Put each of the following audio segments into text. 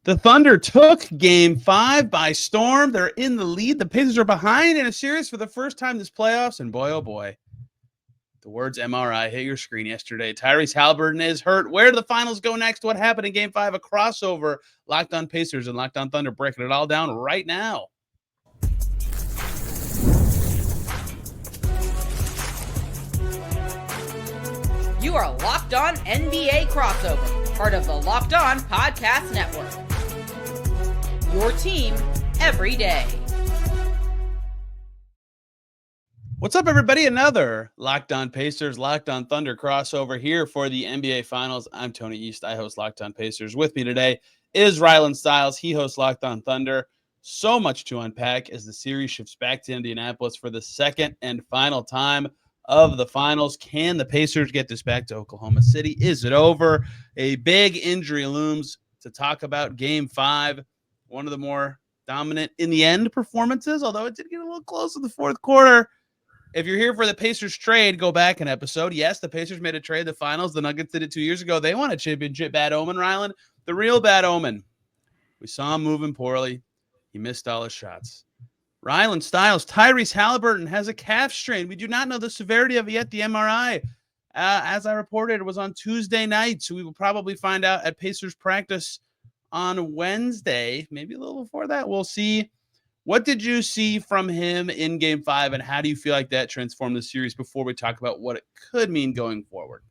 The Thunder took Game 5 by storm. They're in the lead. The Pacers are behind in a series for the first time this playoffs. And boy, oh boy, the words MRI hit your screen yesterday. Tyrese Haliburton is hurt. Where do the finals go next? What happened in Game 5? A crossover. Locked on Pacers and Locked on Thunder breaking it all down right now. You are Locked On NBA Crossover, part of the Locked On Podcast Network. Your team every day. What's up, everybody? Another Locked On Pacers, Locked On Thunder crossover here for the NBA Finals. I'm Tony East. I host Locked On Pacers. With me today is Rylan Stiles. He hosts Locked On Thunder. So much to unpack as the series shifts back to Indianapolis for the second and final time of the finals. Can the Pacers get this back to Oklahoma City? Is it over? A big injury looms to talk about. Game 5, one of the more dominant in the end performances, although it did get a little close in the fourth quarter. If you're here for the Pacers trade, go back an episode. Yes, the Pacers made a trade in the finals. The Nuggets did it 2 years ago. They won a championship. Bad omen, Rylan. The real bad omen. We saw him moving poorly. He missed all his shots. Rylan Stiles, Tyrese Haliburton has a calf strain. We do not know the severity of it yet. The MRI, as I reported, was on Tuesday night. So we will probably find out at Pacers practice on Wednesday, maybe a little before that. We'll see. What did you see from him in Game 5, and how do you feel like that transformed the series before we talk about what it could mean going forward?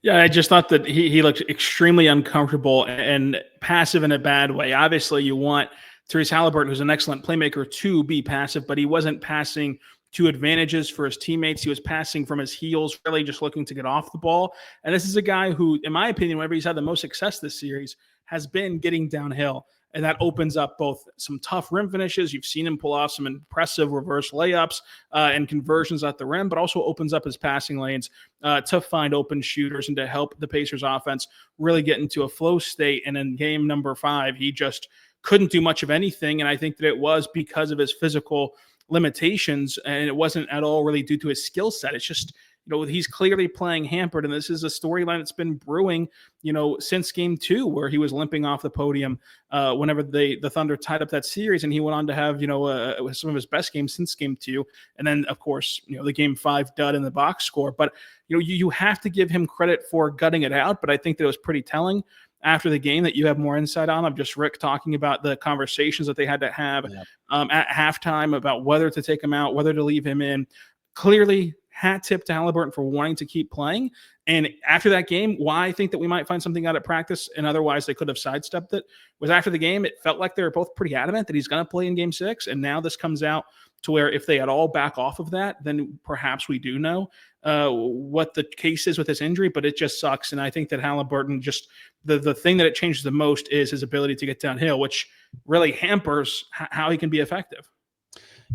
Yeah, I just thought that he looked extremely uncomfortable and passive in a bad way. Obviously, you want Tyrese Haliburton, who's an excellent playmaker, to be passive, but he wasn't passing to advantages for his teammates. He was passing from his heels, really just looking to get off the ball. And this is a guy who, in my opinion, whenever he's had the most success this series, has been getting downhill. And that opens up both some tough rim finishes. You've seen him pull off some impressive reverse layups and conversions at the rim, but also opens up his passing lanes to find open shooters and to help the Pacers offense really get into a flow state. And in game number 5, he just couldn't do much of anything. And I think that it was because of his physical limitations, and it wasn't at all really due to his skill set. It's just, he's clearly playing hampered, and this is a storyline that's been brewing, since game 2, where he was limping off the podium whenever the Thunder tied up that series, and he went on to have, some of his best games since game 2. And then, of course, the game 5 dud in the box score. But, you have to give him credit for gutting it out, but I think that it was pretty telling after the game that you have more insight on. Of just Rick talking about the conversations that they had to have at halftime about whether to take him out, whether to leave him in. Clearly, hat tip to Halliburton for wanting to keep playing. And after that game, why I think that we might find something out at practice and otherwise they could have sidestepped it was after the game, it felt like they were both pretty adamant that he's going to play in game 6. And now this comes out to where if they at all back off of that, then perhaps we do know what the case is with this injury, but it just sucks. And I think that Halliburton just the thing that it changes the most is his ability to get downhill, which really hampers how he can be effective.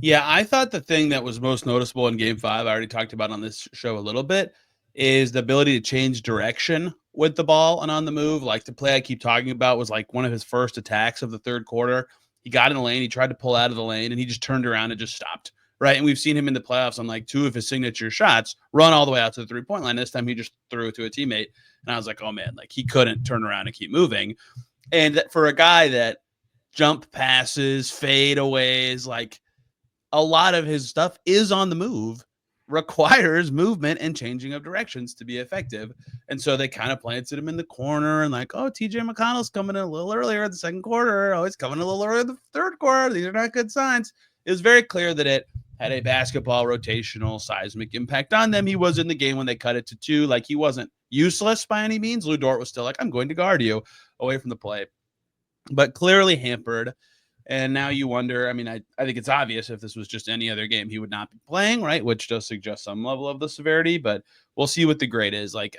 Yeah, I thought the thing that was most noticeable in Game 5, I already talked about on this show a little bit, is the ability to change direction with the ball and on the move. Like the play I keep talking about was like one of his first attacks of the third quarter. He got in the lane, he tried to pull out of the lane, and he just turned around and just stopped. Right, and we've seen him in the playoffs on like 2 of his signature shots run all the way out to the three-point line. This time he just threw it to a teammate, and I was like, oh man, like he couldn't turn around and keep moving. And for a guy that jump passes, fadeaways, like a lot of his stuff is on the move, requires movement and changing of directions to be effective. And so they kind of planted him in the corner and like, oh, TJ McConnell's coming in a little earlier in the second quarter. Oh, he's coming a little earlier in the third quarter. These are not good signs. It was very clear that it had a basketball rotational seismic impact on them. He was in the game when they cut it to 2. Like he wasn't useless by any means. Lou Dort was still like, I'm going to guard you away from the play, but clearly hampered. And now you wonder, I mean, I think it's obvious if this was just any other game, he would not be playing, right? Which does suggest some level of the severity, but we'll see what the grade is. Like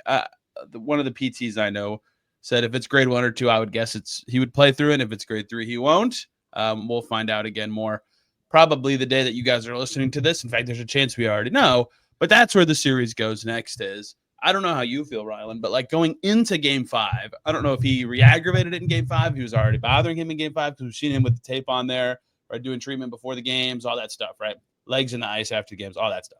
one of the PTs I know said if it's grade 1 or 2, I would guess he would play through it. And if it's grade 3, he won't. We'll find out again more probably the day that you guys are listening to this. In fact, there's a chance we already know, but that's where the series goes next is. I don't know how you feel, Rylan, but like going into game 5, I don't know if he re-aggravated it in game 5. He was already bothering him in game 5 because we've seen him with the tape on there, right? Doing treatment before the games, all that stuff, right? Legs in the ice after the games, all that stuff.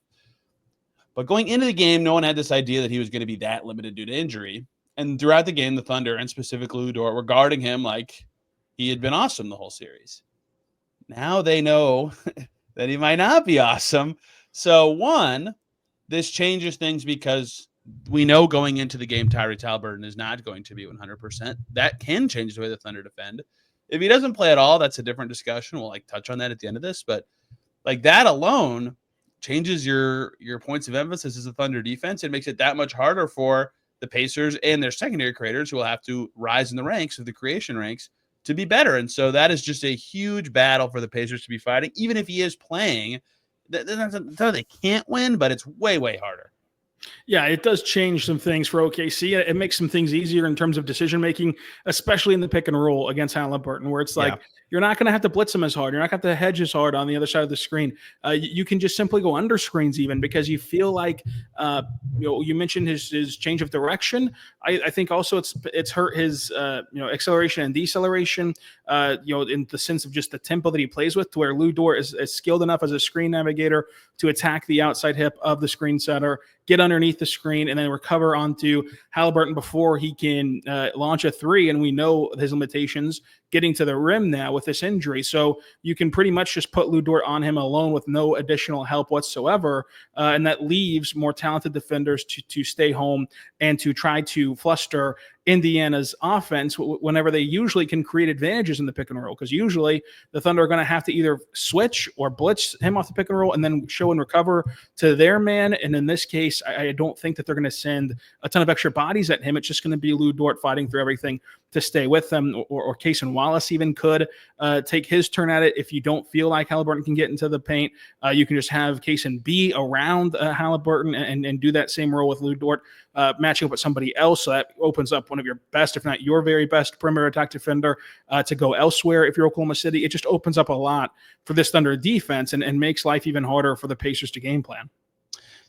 But going into the game, no one had this idea that he was going to be that limited due to injury. And throughout the game, the Thunder and specifically Lou Dort were guarding him like he had been awesome the whole series. Now they know that he might not be awesome. So one, this changes things because we know going into the game, Tyrese Haliburton is not going to be 100%. That can change the way the Thunder defend. If he doesn't play at all, that's a different discussion. We'll touch on that at the end of this, but that alone changes your points of emphasis as a Thunder defense. It makes it that much harder for the Pacers and their secondary creators who will have to rise in the ranks of the creation ranks to be better. And so that is just a huge battle for the Pacers to be fighting, even if he is playing. They can't win, but it's way, way harder. Yeah, it does change some things for OKC. It makes some things easier in terms of decision-making, especially in the pick and roll against Halliburton, where it's like, you're not going to have to blitz him as hard. You're not going to have to hedge as hard on the other side of the screen. You can just simply go under screens even because you feel like, you mentioned his change of direction. I think also it's hurt his, acceleration and deceleration, in the sense of just the tempo that he plays with, to where Lu Dort is skilled enough as a screen navigator to attack the outside hip of the screen setter, get underneath the screen, and then recover onto Halliburton before he can launch a three. And we know his limitations getting to the rim now with this injury. So you can pretty much just put Lu Dort on him alone with no additional help whatsoever. And that leaves more talented defenders to stay home and to try to fluster Indiana's offense whenever they usually can create advantages in the pick and roll, because usually the Thunder are going to have to either switch or blitz him off the pick and roll and then show and recover to their man. And in this case, I don't think that they're going to send a ton of extra bodies at him. It's just going to be Lu Dort fighting through everything to stay with them, or Cason Wallace even could take his turn at it. If you don't feel like Halliburton can get into the paint, you can just have Cason be around Halliburton and do that same role with Lu Dort, matching up with somebody else. So that opens up one of your best, if not your very best, perimeter attack defender to go elsewhere. If you're Oklahoma City, it just opens up a lot for this Thunder defense and makes life even harder for the Pacers to game plan.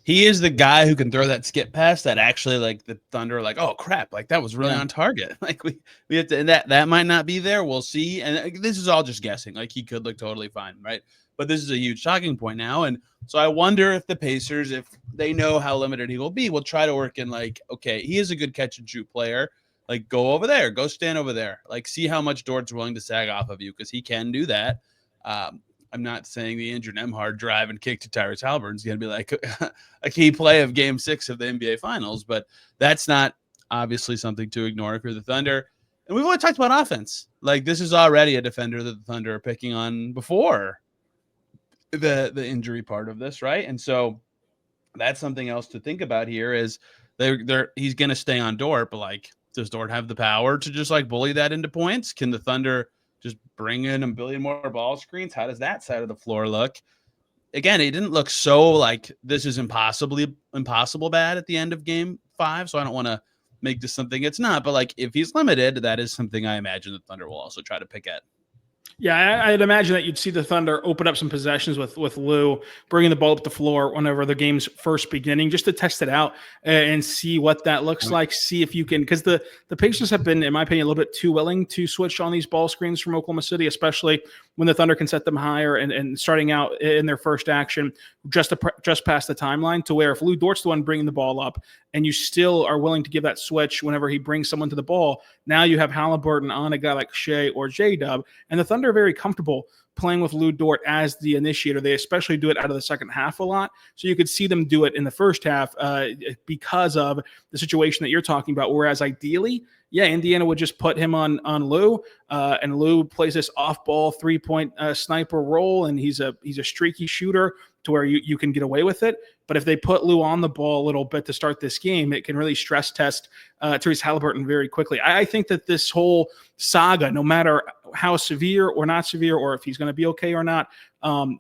He is the guy who can throw that skip pass that actually the Thunder oh crap, that was really on target. We have to, and that might not be there. We'll see. And this is all just guessing. He could look totally fine, right? But this is a huge talking point now. And so I wonder if the Pacers, if they know how limited he will be, will try to work in okay, he is a good catch and shoot player. Go over there, go stand over there. See how much Dort's willing to sag off of you, because he can do that. I'm not saying the injured Nembhard drive and kick to Tyrese Haliburton is going to be a key play of Game 6 of the NBA Finals, but that's not obviously something to ignore if you're the Thunder. And we've only talked about offense. This is already a defender that the Thunder are picking on before the injury part of this, right? And so that's something else to think about here is he's going to stay on Dort, but does Dort have the power to just bully that into points? Can the Thunder just bring in a billion more ball screens? How does that side of the floor look? Again, it didn't look so this is impossible bad at the end of Game 5, so I don't want to make this something it's not. But if he's limited, that is something I imagine the Thunder will also try to pick at. Yeah, I'd imagine that you'd see the Thunder open up some possessions with Lou, bringing the ball up the floor whenever the game's first beginning, just to test it out and see what that looks like. See if you can, because the Pacers have been, in my opinion, a little bit too willing to switch on these ball screens from Oklahoma City, especially when the Thunder can set them higher and starting out in their first action just past the timeline, to where if Lu Dort's the one bringing the ball up and you still are willing to give that switch whenever he brings someone to the ball, now you have Halliburton on a guy like Shea or J-Dub, and the Thunder are very comfortable playing with Lu Dort as the initiator. They especially do it out of the second half a lot. So you could see them do it in the first half because of the situation that you're talking about. Whereas ideally, Indiana would just put him on Lou, and Lou plays this off-ball three-point sniper role, and he's a streaky shooter to where you can get away with it. But if they put Lou on the ball a little bit to start this game, it can really stress test Tyrese Haliburton very quickly. I think that this whole saga, no matter how severe or not severe, or if he's going to be okay or not,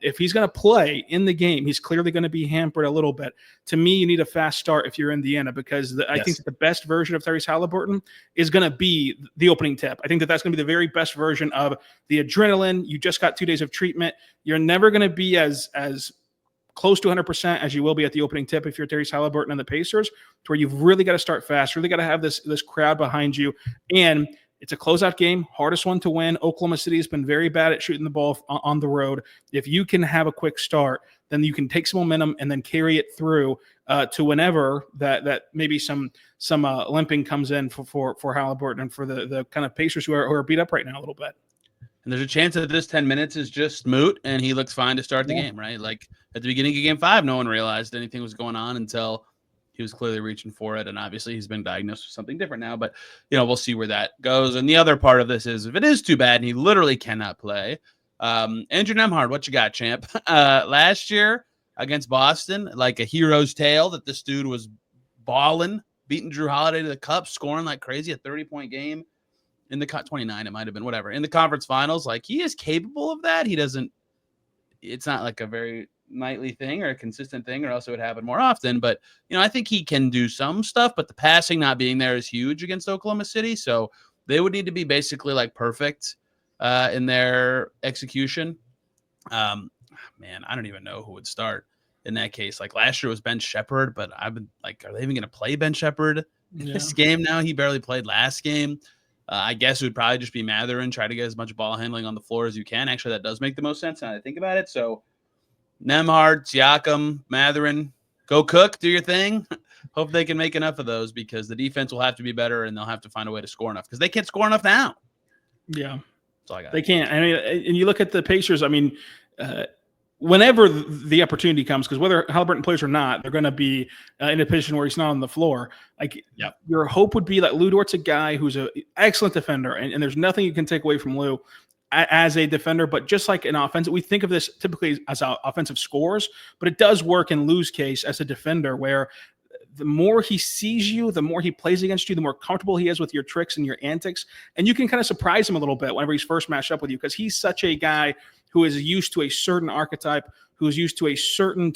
if he's going to play in the game, he's clearly going to be hampered a little bit. To me, you need a fast start if you're Indiana, because I think that the best version of Tyrese Haliburton is going to be the opening tip. I think that that's going to be the very best version of the adrenaline. You just got 2 days of treatment. You're never going to be as close to 100% as you will be at the opening tip if you're Tyrese Haliburton and the Pacers, to where you've really got to start fast, really got to have this crowd behind you. And it's a closeout game, hardest one to win. Oklahoma City has been very bad at shooting the ball on the road. If you can have a quick start, then you can take some momentum and then carry it through to whenever that maybe some limping comes in for Haliburton and for the kind of Pacers who are beat up right now a little bit. And there's a chance that this 10 minutes is just moot and he looks fine to start the game, right? Like at the beginning of game 5, no one realized anything was going on until he was clearly reaching for it. And obviously he's been diagnosed with something different now, but we'll see where that goes. And the other part of this is if it is too bad and he literally cannot play, Andrew Nembhard, what you got, champ? Last year against Boston, like a hero's tale that this dude was balling, beating Drew Holiday to the cup, scoring like crazy, a 30-point game. In the 29, it might have been, whatever. In the conference finals, like he is capable of that. It's not like a very nightly thing or a consistent thing, or else it would happen more often. But, I think he can do some stuff, but the passing not being there is huge against Oklahoma City. So they would need to be basically like perfect in their execution. Man, I don't even know who would start in that case. Like last year was Ben Shepherd, but I've been like, are they even going to play Ben Shepherd in this game now? He barely played last game. I guess it would probably just be Mathurin, try to get as much ball handling on the floor as you can. Actually, that does make the most sense now that I think about it. So Nembhard, Siakam, Mathurin, go cook, do your thing. Hope they can make enough of those because the defense will have to be better and they'll have to find a way to score enough because they can't score enough now. Yeah. That's all I got. They can't. I mean, and you look at the Pacers, whenever the opportunity comes, because whether Halliburton plays or not, they're going to be in a position where he's not on the floor. Like, your hope would be that Lou Dort's a guy who's an excellent defender, and there's nothing you can take away from Lou as a defender. But just like an offensive, we think of this typically as offensive scores, but it does work in Lou's case as a defender, where the more he sees you, the more he plays against you, the more comfortable he is with your tricks and your antics, and you can kind of surprise him a little bit whenever he's first matched up with you because he's such a guy who is used to a certain archetype, who's used to a certain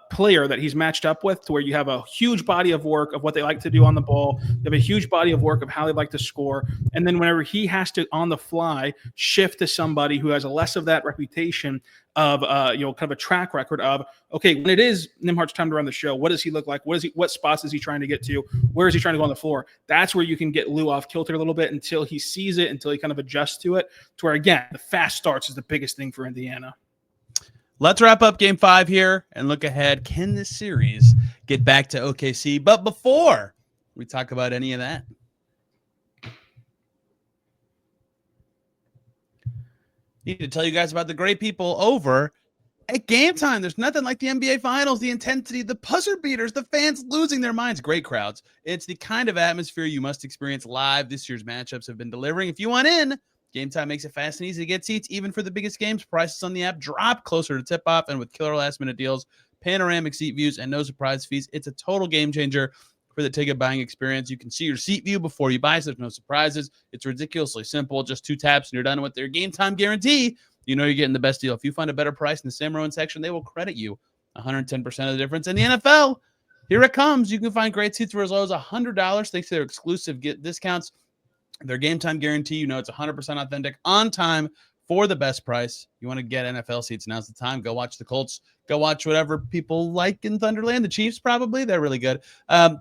player that he's matched up with, to where you have a huge body of work of what they like to do on the ball. You have a huge body of work of how they like to score. And then whenever he has to, on the fly, shift to somebody who has a less of that reputation of, kind of a track record of, okay, when it is Nembhard's time to run the show, what does he look like? What spots is he trying to get to? Where is he trying to go on the floor? That's where you can get Lou off kilter a little bit until he sees it, until he kind of adjusts to it, to where, again, the fast starts is the biggest thing for Indiana. Let's wrap up game 5 here and look ahead. Can this series get back to OKC? But before we talk about any of that, need to tell you guys about the great people over at Game Time. There's nothing like the NBA Finals, the intensity, the buzzer beaters, the fans losing their minds, great crowds. It's the kind of atmosphere you must experience live. This year's matchups have been delivering. If you want in, Game Time makes it fast and easy to get seats, even for the biggest games. Prices on the app drop closer to tip-off, and with killer last-minute deals, panoramic seat views, and no surprise fees, it's a total game changer for the ticket buying experience. You can see your seat view before you buy, so there's no surprises. It's ridiculously simple. Just 2 taps, and you're done with their Game Time guarantee. You know you're getting the best deal. If you find a better price in the same row and section, they will credit you 110% of the difference. In the NFL, here it comes. You can find great seats for as low as $100 thanks to their exclusive discounts. Their Game Time guarantee, you know it's 100% authentic, on time, for the best price. You want to get NFL seats, now's the time. Go watch the Colts. Go watch whatever people like in Thunderland. The Chiefs, probably. They're really good.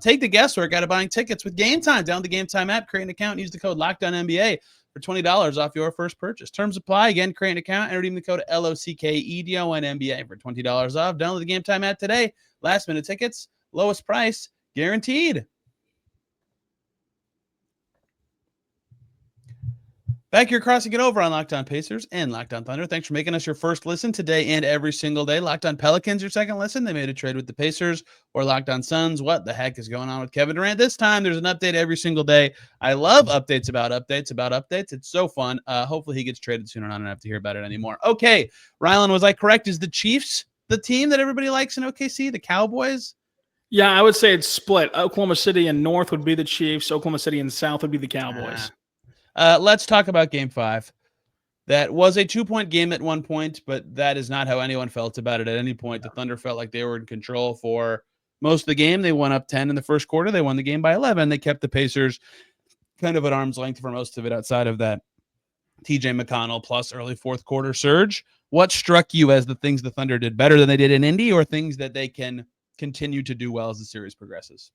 Take the guesswork out of buying tickets with Game Time. Download the Game Time app, create an account, and use the code LOCKDOWNNBA for $20 off your first purchase. Terms apply. Again, create an account and redeem the code LOCKEDONNBA for $20 off. Download the Game Time app today. Last-minute tickets, lowest price, guaranteed. Back here crossing it over on Locked On Pacers and Locked On Thunder. Thanks for making us your first listen today and every single day. Locked On Pelicans, your second listen. They made a trade with the Pacers. Or Locked On Suns. What the heck is going on with Kevin Durant? This time, there's an update every single day. I love updates about updates about updates. It's so fun. Hopefully he gets traded soon and I don't have to hear about it anymore. Okay, Rylan, was I correct? Is the Chiefs the team that everybody likes in OKC? The Cowboys? Yeah, I would say it's split. Oklahoma City and North would be the Chiefs. Oklahoma City and South would be the Cowboys. Let's talk about Game 5. That was a 2-point game at one point, but that is not how anyone felt about it at any point. The Thunder felt like they were in control for most of the game. They won up 10 in the first quarter. They won the game by 11. They kept the Pacers kind of at arm's length for most of it outside of that TJ McConnell plus early fourth quarter surge. What struck you as the things the Thunder did better than they did in Indy, or things that they can continue to do well as the series progresses?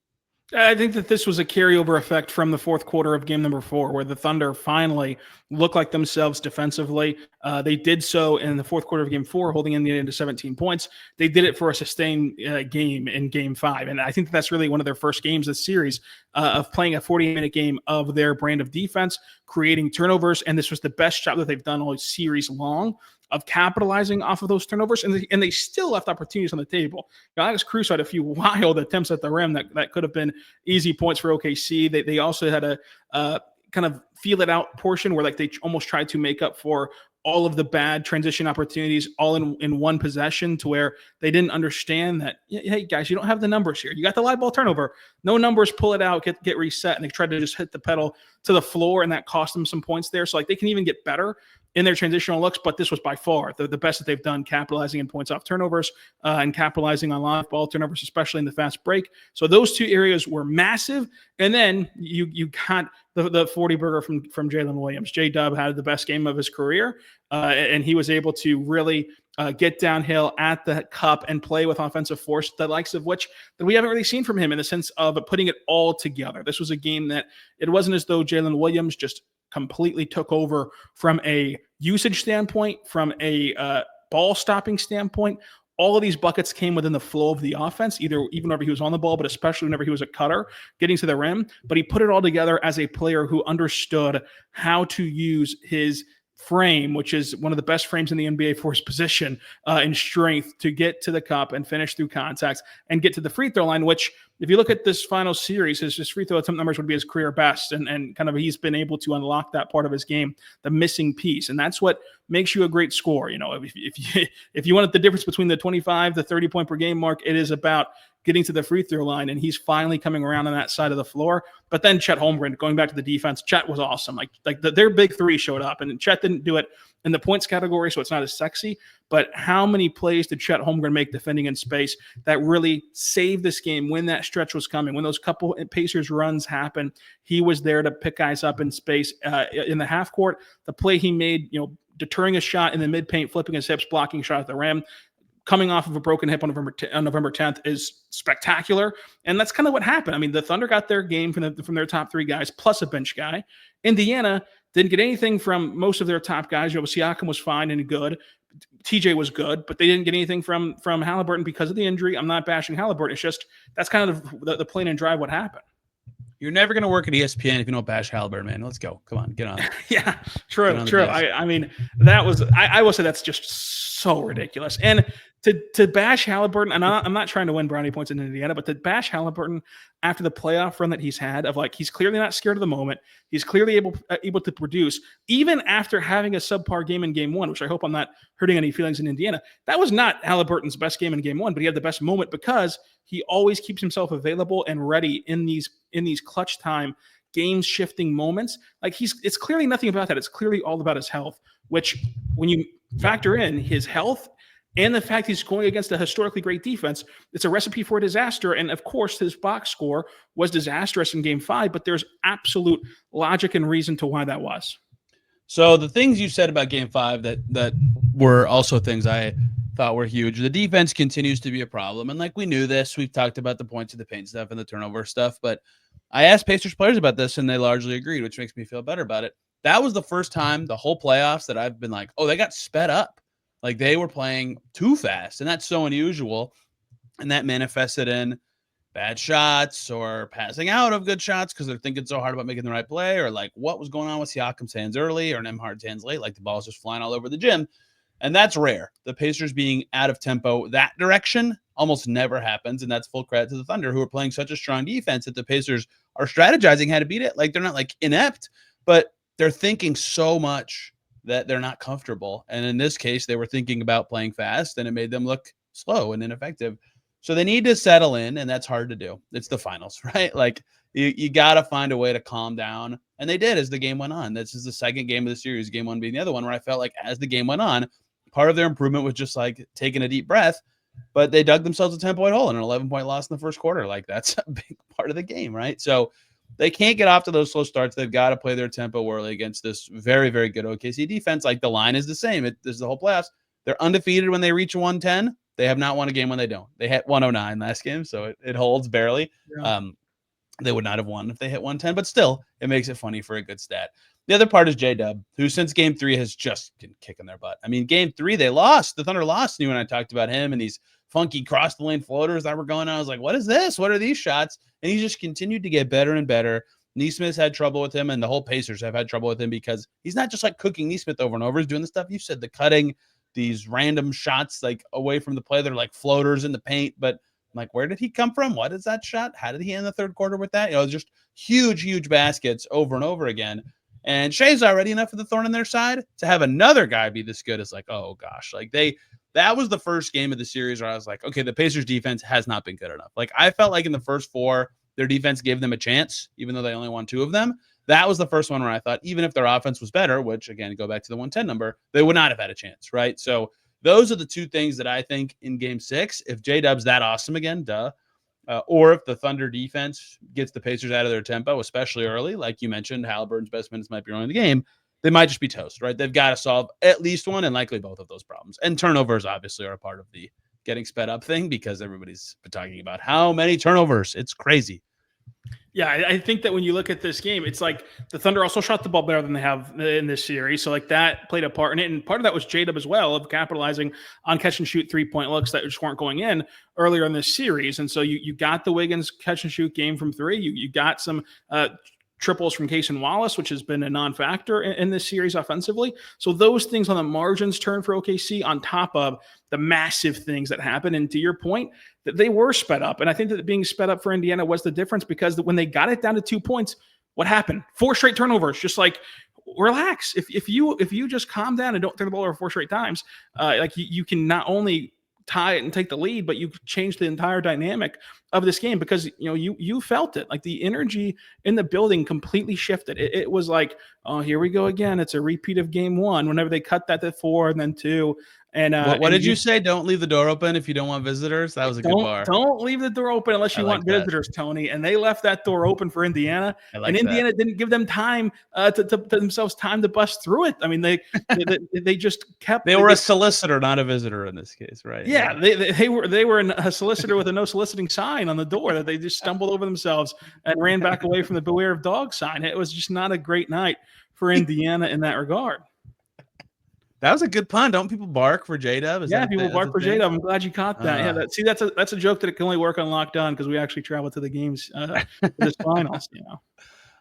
I think that this was a carryover effect from the fourth quarter of game number 4, where the Thunder finally looked like themselves defensively. They did so in the fourth quarter of game 4, holding Indiana to 17 points. They did it for a sustained game in game 5. And I think that's really one of their first games this series of playing a 40-minute game of their brand of defense, creating turnovers. And this was the best job that they've done all series long of capitalizing off of those turnovers, and they still left opportunities on the table. Alex Cruz had a few wild attempts at the rim that could have been easy points for OKC. They also had a kind of feel it out portion where like they almost tried to make up for all of the bad transition opportunities all in one possession, to where they didn't understand that, hey guys, you don't have the numbers here. You got the live ball turnover, no numbers, pull it out, get reset. And they tried to just hit the pedal to the floor, and that cost them some points there. So like they can even get better in their transitional looks, but this was by far the best that they've done, capitalizing in points off turnovers and capitalizing on live ball turnovers, especially in the fast break. So those two areas were massive. And then you got the 40 burger from Jalen Williams. J-Dub had the best game of his career, and he was able to really get downhill at the cup and play with offensive force, the likes of which that we haven't really seen from him, in the sense of putting it all together. This was a game that it wasn't as though Jalen Williams just completely took over from a usage standpoint, from a ball stopping standpoint. All of these buckets came within the flow of the offense, even whenever he was on the ball, but especially whenever he was a cutter getting to the rim. But he put it all together as a player who understood how to use his frame, which is one of the best frames in the NBA for his position in strength, to get to the cup and finish through contacts and get to the free throw line, which, if you look at this final series, his free throw attempt numbers would be his career best. And kind of he's been able to unlock that part of his game, the missing piece. And that's what makes you a great scorer. You know, if you wanted the difference between the 25 to 30 point per game mark, it is about getting to the free throw line, and he's finally coming around on that side of the floor. But then Chet Holmgren, going back to the defense, Chet was awesome. Their big three showed up, and Chet didn't do it in the points category, so it's not as sexy. But how many plays did Chet Holmgren make defending in space that really saved this game when that stretch was coming? When those couple Pacers runs happened, he was there to pick guys up in space in the half court. The play he made, deterring a shot in the mid paint, flipping his hips, blocking shot at the rim, coming off of a broken hip on November 10th is spectacular. And that's kind of what happened. I mean, the Thunder got their game from their top three guys, plus a bench guy. Indiana didn't get anything from most of their top guys. Siakam was fine and good. TJ was good, but they didn't get anything from Halliburton because of the injury. I'm not bashing Halliburton. It's just, that's kind of the plain and dry what happened. You're never going to work at ESPN if you don't bash Halliburton, man. Let's go. Come on, get on. Yeah, true. I mean, that was, I will say that's just so ridiculous. And to bash Halliburton, and I'm not trying to win brownie points in Indiana, but to bash Halliburton after the playoff run that he's had, of like, he's clearly not scared of the moment. He's clearly able to produce, even after having a subpar game in game 1, which I hope I'm not hurting any feelings in Indiana. That was not Halliburton's best game in game 1, but he had the best moment because he always keeps himself available and ready in these clutch time, game shifting moments. Like, it's clearly nothing about that. It's clearly all about his health, which when you factor in his health and the fact he's going against a historically great defense, it's a recipe for disaster. And of course, his box score was disastrous in game 5, but there's absolute logic and reason to why that was. So the things you said about game 5 that were also things I thought were huge. The defense continues to be a problem. And like, we knew this, we've talked about the points of the paint stuff and the turnover stuff, but I asked Pacers players about this and they largely agreed, which makes me feel better about it. That was the first time the whole playoffs that I've been like, oh, they got sped up. Like, they were playing too fast, and that's so unusual. And that manifested in bad shots or passing out of good shots because they're thinking so hard about making the right play, or like what was going on with Siakam's hands early or Nembhard's hands late, like the ball's just flying all over the gym. And that's rare. The Pacers being out of tempo that direction almost never happens, and that's full credit to the Thunder, who are playing such a strong defense that the Pacers are strategizing how to beat it. Like, they're not like inept, but they're thinking so much that they're not comfortable. And in this case, they were thinking about playing fast, and it made them look slow and ineffective. So they need to settle in, and that's hard to do. It's the finals, right? Like, you got to find a way to calm down. And they did as the game went on. This is the second game of the series, game 1 being the other one, where I felt like as the game went on, part of their improvement was just like taking a deep breath, but they dug themselves a 10-point hole and an 11-point loss in the first quarter. Like, that's a big part of the game, right? So they can't get off to those slow starts. They've got to play their tempo early against this very, very good OKC defense. Like, the line is the same. This is the whole playoffs. They're undefeated when they reach 110. They have not won a game when they don't. They hit 109 last game, so it holds barely. Yeah. They would not have won if they hit 110, but still, it makes it funny for a good stat. The other part is J-Dub, who since game 3 has just been kicking their butt. I mean, game 3, they lost. The Thunder lost. And you and I talked about him and these funky cross-the-lane floaters that were going on. I was like, what is this? What are these shots? And he just continued to get better and better. Neesmith's had trouble with him, and the whole Pacers have had trouble with him because he's not just like cooking Neesmith over and over. He's doing the stuff you said, the cutting, these random shots like away from the play. They're like floaters in the paint, but I'm like, where did he come from? What is that shot? How did he end the third quarter with that? Just huge baskets over and over again. And Shea's already enough of the thorn in their side to have another guy be this good. Is like, oh gosh, like that was the first game of the series where I was like, okay, the Pacers defense has not been good enough. Like I felt like in the first 4, their defense gave them a chance, even though they only won 2 of them. That was the first one where I thought, even if their offense was better, which again, go back to the 110 number, they would not have had a chance, right? So those are the 2 things that I think in game 6, if J-Dub's that awesome again, or if the Thunder defense gets the Pacers out of their tempo, especially early, like you mentioned, Halliburton's best minutes might be early in the game, they might just be toast, right? They've got to solve at least one and likely both of those problems. And turnovers obviously are a part of the getting sped up thing because everybody's been talking about how many turnovers. It's crazy. Yeah, I think that when you look at this game, it's like the Thunder also shot the ball better than they have in this series. So like that played a part in it. And part of that was J-Dub as well, of capitalizing on catch and shoot 3-point looks that just weren't going in earlier in this series. And so you got the Wiggins catch and shoot game from 3. You got some triples from Case and Wallace, which has been a non-factor in this series offensively. So those things on the margins turn for OKC on top of the massive things that happen. And to your point, that they were sped up. And I think that being sped up for Indiana was the difference because when they got it down to 2 points, what happened? 4 straight turnovers. Just like, relax. If you just calm down and don't turn the ball over 4 straight times, like you can not only tie it and take the lead, but you change the entire dynamic of this game because you felt it. Like the energy in the building completely shifted. It was like, oh, here we go again. It's a repeat of game 1. Whenever they cut that to 4 and then 2. And what did you say? Don't leave the door open if you don't want visitors. That was a good bar. Don't leave the door open unless you want visitors, Tony. And they left that door open for Indiana, and Indiana didn't give them time to themselves time to bust through it. I mean, they just kept. They were a solicitor, not a visitor in this case, right? Yeah, they were a solicitor with a no soliciting sign on the door that they just stumbled over themselves and ran back away from the beware of dog sign. It was just not a great night for Indiana in that regard. That was a good pun. Don't people bark for J-Dub? Yeah, people bark for J-Dub. I'm glad you caught that. That's a joke that it can only work on Locked On because we actually travel to the games for this finals.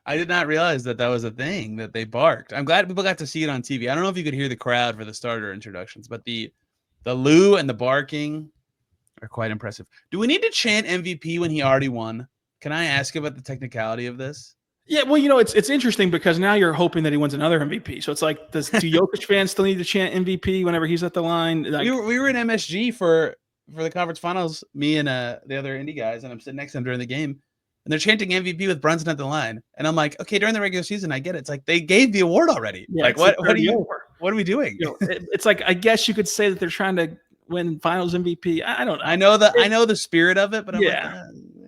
I did not realize that was a thing that they barked. I'm glad people got to see it on TV. I don't know if you could hear the crowd for the starter introductions, but the Lou and the barking are quite impressive. Do we need to chant MVP when he already won? Can I ask about the technicality of this? Yeah, well, it's interesting because now you're hoping that he wins another MVP. So it's like, do Jokic fans still need to chant MVP whenever he's at the line? Like, we were in MSG for the conference finals, me and the other indie guys, and I'm sitting next to them during the game, and they're chanting MVP with Brunson at the line, and I'm like, okay, during the regular season, I get it. It's like they gave the award already. Yeah, like what are we doing? It's like I guess you could say that they're trying to win Finals MVP. I don't know. I know the spirit of it, but I'm like,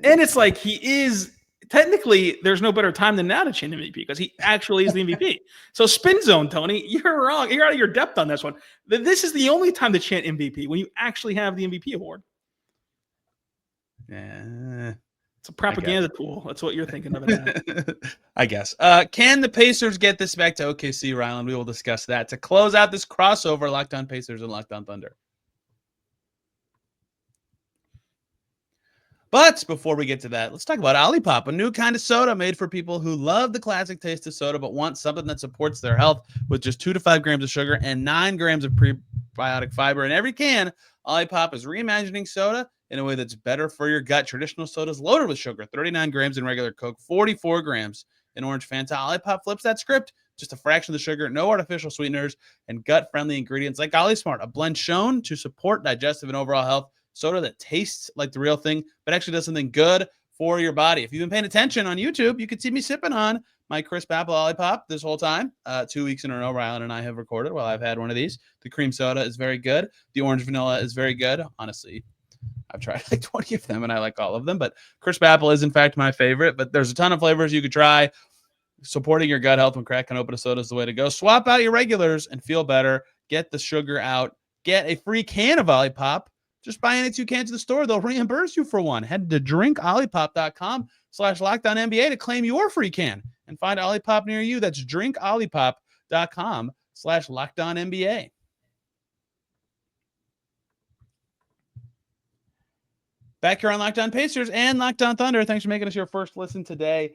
and it's like he is. Technically, there's no better time than now to chant MVP because he actually is the MVP. So spin zone, Tony, you're wrong. You're out of your depth on this one. This is the only time to chant MVP when you actually have the MVP award. Yeah, it's a propaganda tool. That's what you're thinking of it. I guess. Can the Pacers get this back to OKC, Rylan? We will discuss that to close out this crossover. Locked On Pacers and Locked On Thunder. But before we get to that, let's talk about Olipop, a new kind of soda made for people who love the classic taste of soda but want something that supports their health with just 2 to 5 grams of sugar and 9 grams of prebiotic fiber in every can. Olipop is reimagining soda in a way that's better for your gut. Traditional soda is loaded with sugar, 39 grams in regular Coke, 44 grams in Orange Fanta. Olipop flips that script, just a fraction of the sugar, no artificial sweeteners, and gut-friendly ingredients like OliSmart, a blend shown to support digestive and overall health. Soda that tastes like the real thing, but actually does something good for your body. If you've been paying attention on YouTube, you could see me sipping on my crisp apple Olipop this whole time. 2 weeks in a row, Rylan and I have recorded while I've had one of these. The cream soda is very good. The orange vanilla is very good. Honestly, I've tried like 20 of them and I like all of them, but crisp apple is in fact my favorite, but there's a ton of flavors you could try. Supporting your gut health when cracking open a soda is the way to go. Swap out your regulars and feel better. Get the sugar out. Get a free can of Olipop. Just buy any 2 cans at the store. They'll reimburse you for one. Head to drinkolipop.com drinkolipop.com/LockedOnNBA to claim your free can and find Olipop near you. That's drinkolipop.com/LockedOnNBA. Back here on Locked On Pacers and Locked On Thunder. Thanks for making us your first listen today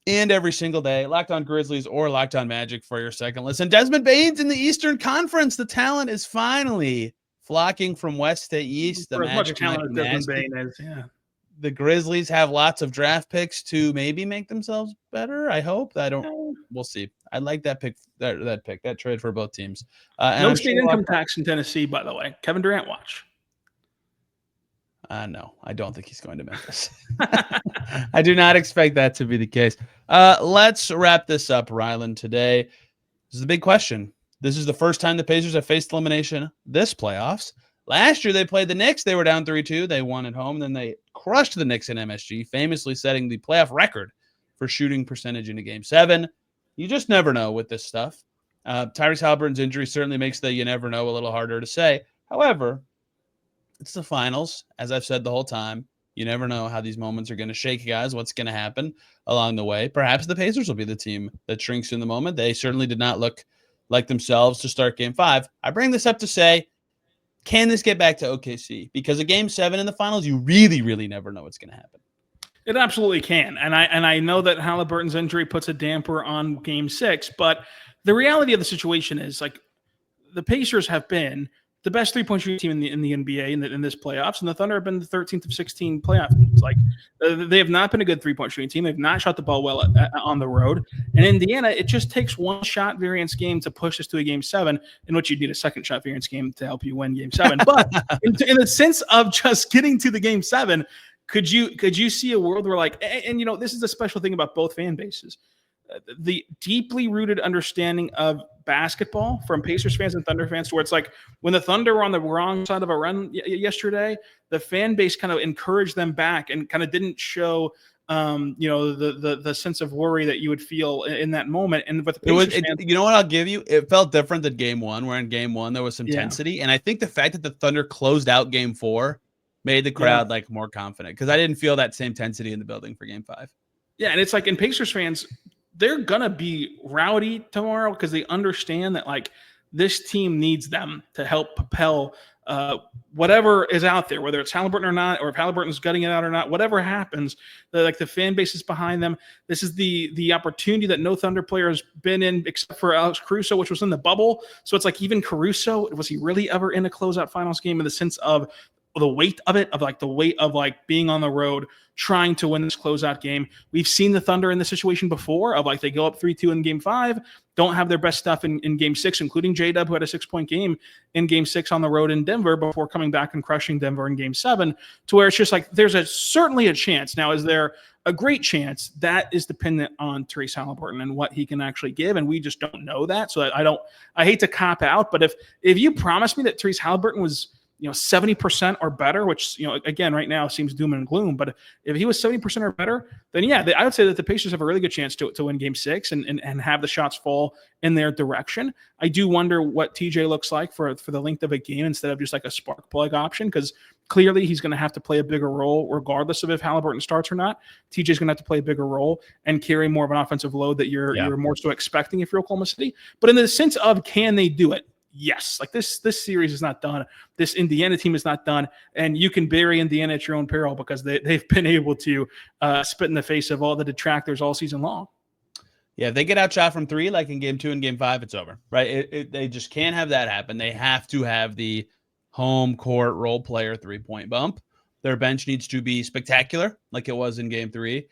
and every single day. Locked On Grizzlies or Locked On Magic for your second listen. Desmond Bane's in the Eastern Conference. The talent is finally flocking from west to east. The For as much Magic talent as Desmond nasty. Bane is, yeah. The Grizzlies have lots of draft picks to maybe make themselves better. I hope. We'll see. I like that pick. That trade for both teams. No state income tax in Tennessee, by the way. Kevin Durant watch. No, I don't think he's going to Memphis. I do not expect that to be the case. Let's wrap this up, Rylan, today. This is the big question. This is the first time the Pacers have faced elimination this playoffs. Last year, they played the Knicks. They were down 3-2. They won at home. Then they crushed the Knicks in MSG, famously setting the playoff record for shooting percentage into Game 7. You just never know with this stuff. Tyrese Haliburton's injury certainly makes the you never know a little harder to say. However, it's the finals. As I've said the whole time, you never know how these moments are going to shake guys, what's going to happen along the way. Perhaps the Pacers will be the team that shrinks in the moment. They certainly did not look like themselves to start Game 5. I bring this up to say, can this get back to OKC? Because a Game 7 in the finals, you really, really never know what's going to happen. It absolutely can. And I know that Halliburton's injury puts a damper on Game 6, but the reality of the situation is, like, the Pacers have been the best three-point shooting team in the NBA in this playoffs, and the Thunder have been the 13th of 16 playoff teams. Like, they have not been a good three-point shooting team. They've not shot the ball well on the road. And Indiana, it just takes one shot variance game to push us to a Game 7, in which you need a second shot variance game to help you win Game 7. But in the sense of just getting to the Game 7, could you see a world where, like, and you know, this is the special thing about both fan bases. The deeply rooted understanding of basketball from Pacers fans and Thunder fans, where it's like when the Thunder were on the wrong side of a run yesterday, the fan base kind of encouraged them back and kind of didn't show, the sense of worry that you would feel in that moment. And with the Pacers fans, you know what I'll give you? It felt different than Game 1, where in Game 1 there was some intensity, and I think the fact that the Thunder closed out Game 4 made the crowd like more confident, because I didn't feel that same intensity in the building for Game 5. Yeah, and it's like, in Pacers fans, they're going to be rowdy tomorrow because they understand that, like, this team needs them to help propel whatever is out there, whether it's Halliburton or not, or if Halliburton's gutting it out or not, whatever happens, the fan base is behind them. This is the opportunity that no Thunder player has been in except for Alex Caruso, which was in the bubble. So it's like, even Caruso, was he really ever in a closeout finals game in the sense of the weight of it, of like the weight of like being on the road, trying to win this closeout game? We've seen the Thunder in this situation before, of like they go up 3-2 in Game 5, don't have their best stuff in Game 6, including J-Dub, who had a 6-point game in Game 6 on the road in Denver before coming back and crushing Denver in Game 7, to where it's just like there's certainly a chance. Now, is there a great chance? That is dependent on Tyrese Haliburton and what he can actually give, and we just don't know that. So I hate to cop out, but if you promised me that Tyrese Haliburton was 70% or better, which, again, right now seems doom and gloom. But if he was 70% or better, then yeah, I would say that the Pacers have a really good chance to win Game 6 and have the shots fall in their direction. I do wonder what TJ looks like for the length of a game instead of just like a spark plug option, because clearly he's going to have to play a bigger role regardless of if Halliburton starts or not. TJ's going to have to play a bigger role and carry more of an offensive load that you're more so expecting if you're Oklahoma City. But in the sense of, can they do it? Yes. Like, this series is not done. This Indiana team is not done. And you can bury Indiana at your own peril, because they've been able to spit in the face of all the detractors all season long. Yeah, if they get outshot from 3, like in Game 2 and Game 5, it's over, right? They just can't have that happen. They have to have the home court role player 3-point bump. Their bench needs to be spectacular, like it was in Game 3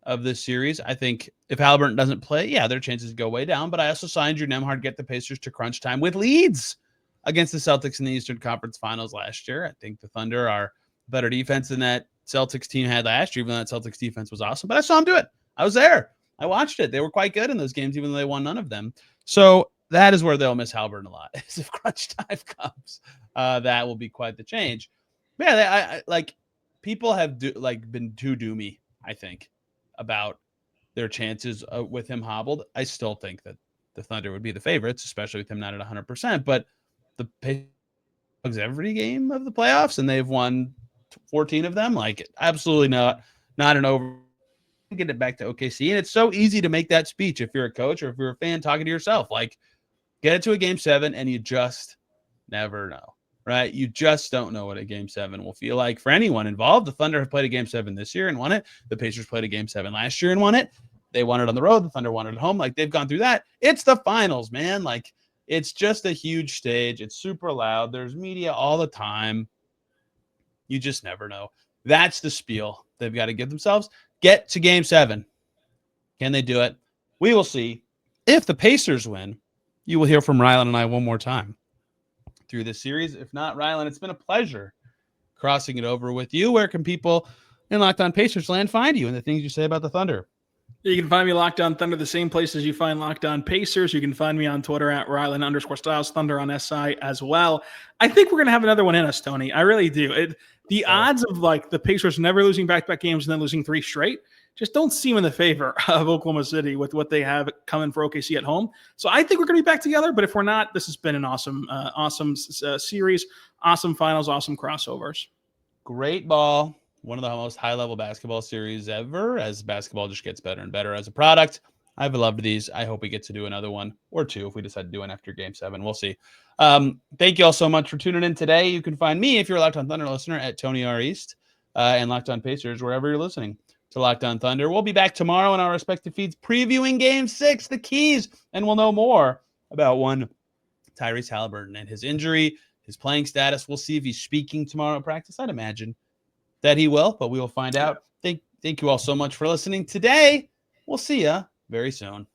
of this series. I think if Halliburton doesn't play, their chances go way down. But I also signed Drew Nembhard to get the Pacers to crunch time with leads against the Celtics in the Eastern Conference Finals last year. I think the Thunder are better defense than that Celtics team had last year, even though that Celtics defense was awesome. But I saw them do it. I was there. I watched it. They were quite good in those games, even though they won none of them. So that is where they'll miss Halliburton a lot. Is if crunch time comes, that will be quite the change. But yeah, I people have been too doomy, I think, about their chances with him hobbled. I still think that the Thunder would be the favorites, especially with him not at 100%. But the Pacers every game of the playoffs, and they've won 14 of them. Like, absolutely not an over get it back to OKC. And it's so easy to make that speech if you're a coach or if you're a fan talking to yourself. Like, get it to a game 7, and you just never know, right? You just don't know what a game 7 will feel like for anyone involved. The Thunder have played a game 7 this year and won it. The Pacers played a game 7 last year and won it. They won it on the road. The Thunder won it at home. Like, they've gone through that. It's the finals, man. Like, it's just a huge stage. It's super loud. There's media all the time. You just never know. That's the spiel they've got to give themselves. Get to game 7. Can they do it? We will see. If the Pacers win, you will hear from Rylan and I one more time through this series. If not, Rylan, it's been a pleasure crossing it over with you. Where can people in Locked On Pacers land find you and the things you say about the Thunder? You can find me Locked On Thunder the same places you find Locked On Pacers. You can find me on Twitter at Rylan_Stiles, Thunder on SI as well. I think we're going to have another one in us, Tony. I really do. The odds of like the Pacers never losing back-to-back games and then losing 3 straight just don't seem in the favor of Oklahoma City with what they have coming for OKC at home. So I think we're going to be back together. But if we're not, this has been an awesome series, awesome finals, awesome crossovers. Great ball. One of the most high-level basketball series ever, as basketball just gets better and better as a product. I've loved these. I hope we get to do another one or two if we decide to do one after game 7. We'll see. Thank you all so much for tuning in today. You can find me, if you're a Locked On Thunder listener, at Tony R. East and Locked On Pacers, wherever you're listening to Locked On Thunder. We'll be back tomorrow in our respective feeds previewing game 6, the keys, and we'll know more about one Tyrese Haliburton and his injury, his playing status. We'll see if he's speaking tomorrow at practice. I'd imagine that he will, but we will find out. Thank you all so much for listening today. We'll see you very soon.